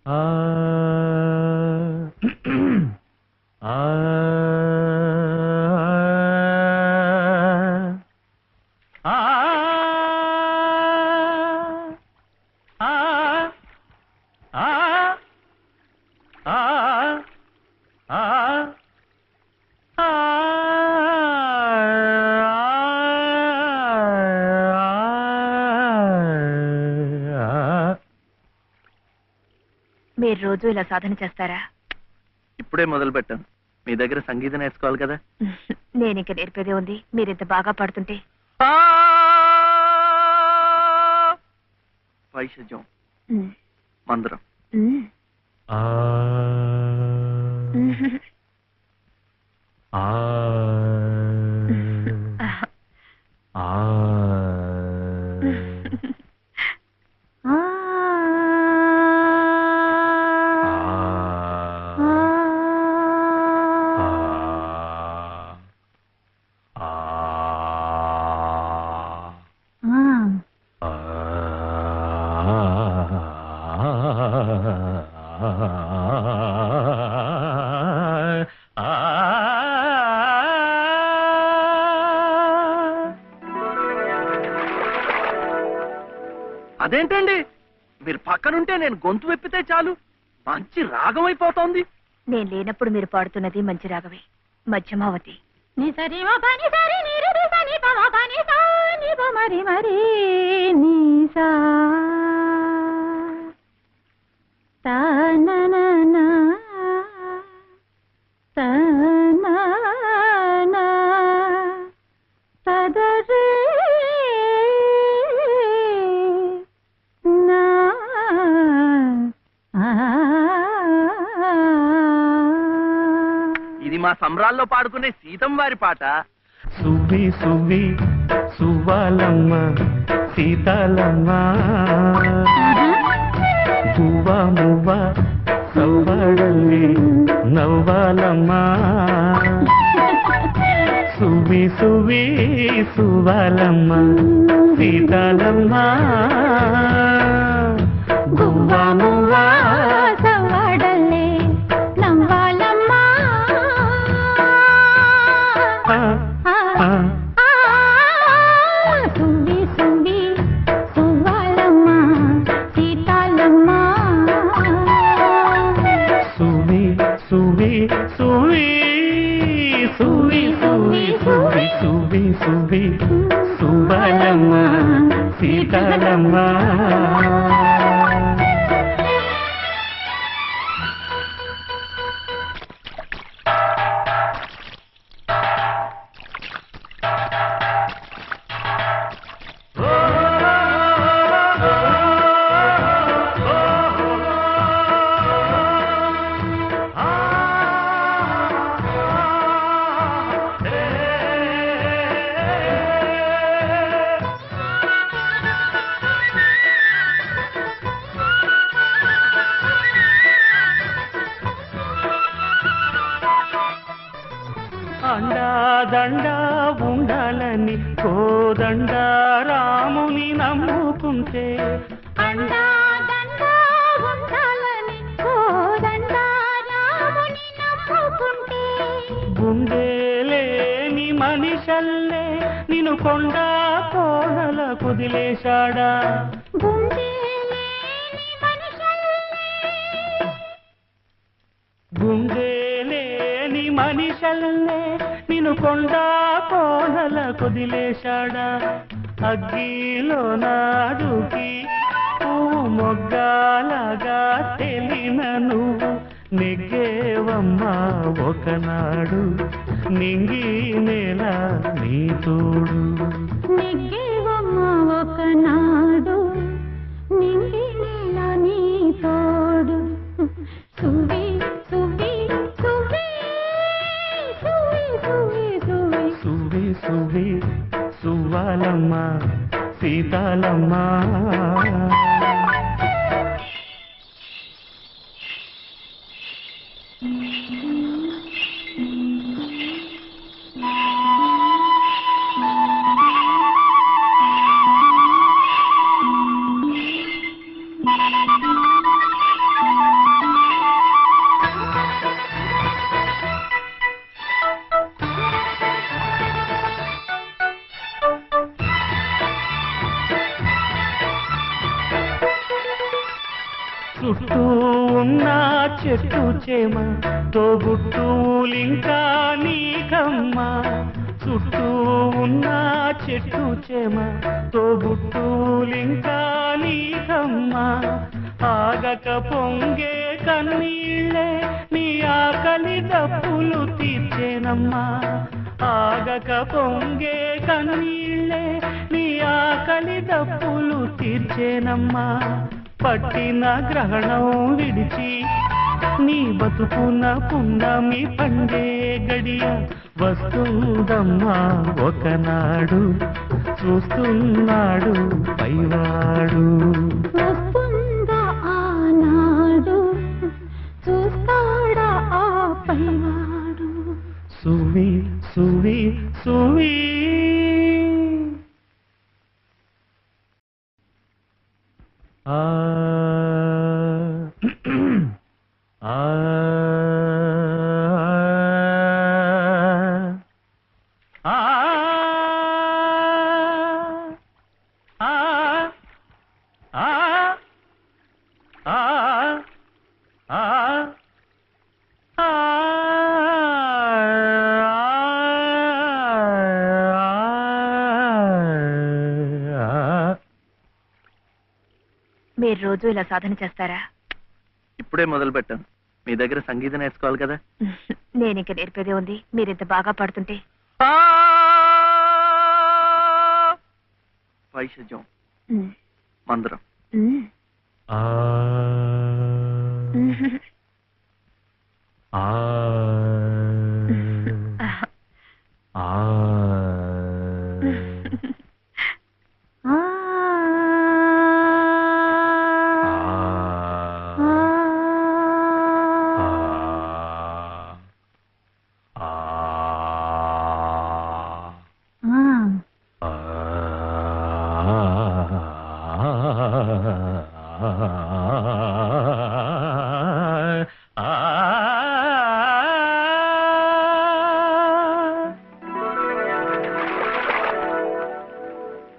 ఆ ఆ మీరు రోజు ఇలా సాధన చేస్తారా? ఇప్పుడే మొదలు పెట్టాను. మీ దగ్గర సంగీతం నేర్చుకోవాలి కదా. నేను ఇంక నేర్పేదే ఉంది. మీరింత బాగా పాడుతుంటే. వైషజ్యం మందరం. అదేంటండి, మీరు పక్కనుంటే నేను గొంతు వెప్పితే చాలు మంచి రాగం అయిపోతోంది. నేను లేనప్పుడు మీరు పాడుతున్నది మంచి రాగమే. మధ్యమావతి. ఇది మా సంబరాల్లో పాడుకునే సీతం వారి పాట. సువ్వి సువ్వి సువ్వాలమ్మ సీతాలమ్మ, గువ్వ మువ్వ సవ్వడల్లి నవ్వాలమ్మ. సువ్వి సువ్వి సువ్వాలమ్మ సీతాలమ్మ, గువ్వ మువ్వ సవ్వడల్లి నవ్వాలమ్మ. సువ్వి సువ్వి సువ్వాలమ్మ సీతాలమ్మ, సువ్వి సువ్వి సువ్వి సువ్వి సువ్వి సువ్వి సువ్వి సువ్వి సువ్వాలమ్మ సీతాలమ్మ. అండాదండా ఉండాలని కోదండ రాముని నమ్ముకుంటే, అండాదండా ఉండాలని కోదండ రాముని నమ్ముకుంటే, గుండెలేని మనిషల్లే నిన్ను కొండ కోనల కుదిలేశాడా. గుండెలేని మనిషల్లే నిన్ను కొండ కోనల కుదిలేశాడా. అగ్గిలో నాడుకి మొగ్గాలగా తెలిన నువ్వు నెగ్గేవమ్మా ఒకనాడు, నింగి నేల నీ తోడు. నెగ్గేవమ్మా ఒకనాడు, నింగి నేల నీ తోడు. సువ్వి సువ్వి సువ్వి సువ్వి సువ్వి సువ్వి సువ్వి సువ్వాలమ్మ సీతాలమ్మ. చుట్టూ ఉన్న చెట్టు చేమ తోబుట్టులింకా నీకమ్మ చుట్టూ ఉన్న చెట్టు చేమ తోబుట్టులింకా నీకమ్మ ఆగక పొంగే కన్నీళ్ళే నీ ఆకలి దప్పులు తీర్చేనమ్మా ఆగక పొంగే కన్నీళ్ళే నీ ఆకలి దప్పులు తీర్చేనమ్మా పట్టిన గ్రహణం విడిచి నీ బతుకున పున్నమి పండే గడియ వస్తుందమ్మా ఒకనాడు చూస్తున్నాడు పైవాడు వస్తుందా ఆనాడు చూస్తాడా ఆ పైవాడు సువి సువి సువి ఆ ఆ ఆ మీరు రోజు ఇలా సాధన చేస్తారా? ఇప్పుడే మొదలు పెట్టాను. మీ దగ్గర సంగీతం నేర్చుకోవాలి కదా. నేను ఇంక నేర్పేదే ఉంది. మీరింత బాగా పాడుతుంటే. వైషజ్యం మందరం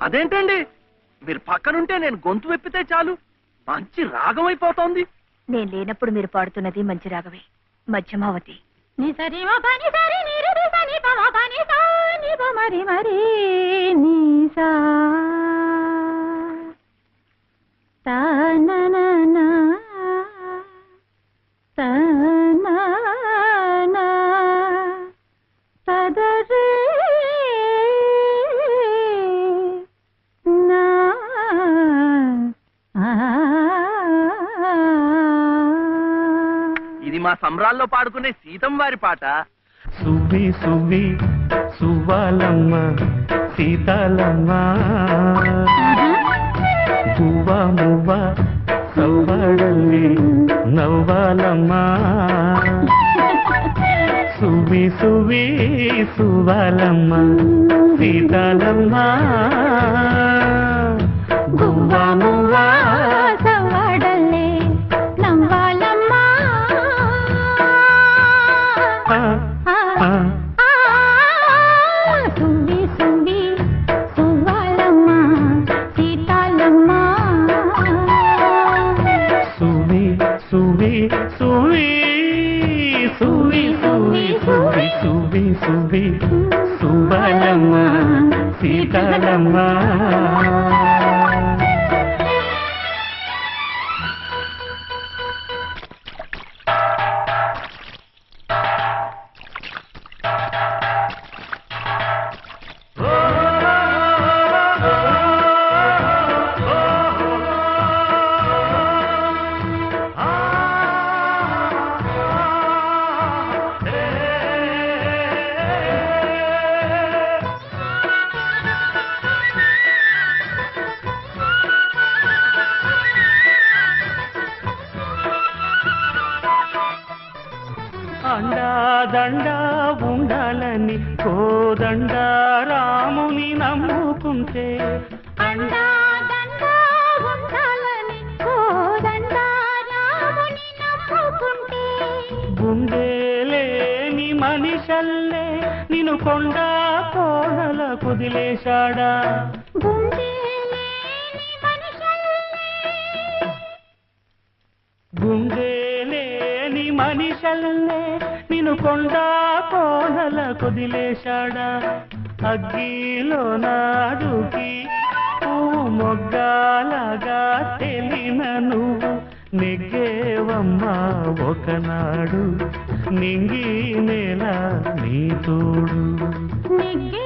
అదేంటండి, మీరు పక్కనుంటే నేను గొంతు వెప్పితే చాలు మంచి రాగం అయిపోతోంది. నేను లేనప్పుడు మీరు పాడుతున్నది మంచి రాగమే. మధ్యమావతి. ని సరి మ పని సరి ని రి రి సని ప మ పని సా ని ప మరి మరి ని సా తా నా నా నా తా నా నా పద రే నా ఇది మా సంబరాల్లో పాడుకునే సీతం వారి పాట. సువి సువి సువ్వాలమ్మ సీతాలమ్మ గువ్వ మువ్వ సవ్వడల్లి నవ్వాలమ్మ సువి సువి సువ్వాలమ్మ సీతాలమ్మ గువ్వ మువ్వ సవ్వడల్లే నవ్వాలమ్మ సువి సువి సువ్వాలమ్మ సీతాలమ్మ సువి సువి సువి సువి సువి సువి సువి సువి సువ్వాలమ్మ సీతాలమ్మ అండాదండా ఉండాలని కోదండ రాముని నమ్ముకుంటే అండా దండా ఉండాలని కోదండ రాముని నమ్ముకుంటే గుండెలేని మనిషల్లే నిన్ను కొండ కోనల కుదిలేశాడా గుండె లేని మనిషల్లే మనిషల్లే నిన్ను కొండా కోనల కుదిలేశాడా అగ్గిలో నాడుకి మొగ్గాలగా తెలిన నువ్వు నెగ్గేవమ్మా ఒకనాడు నింగి నేల నీ తోడు నెగ్గే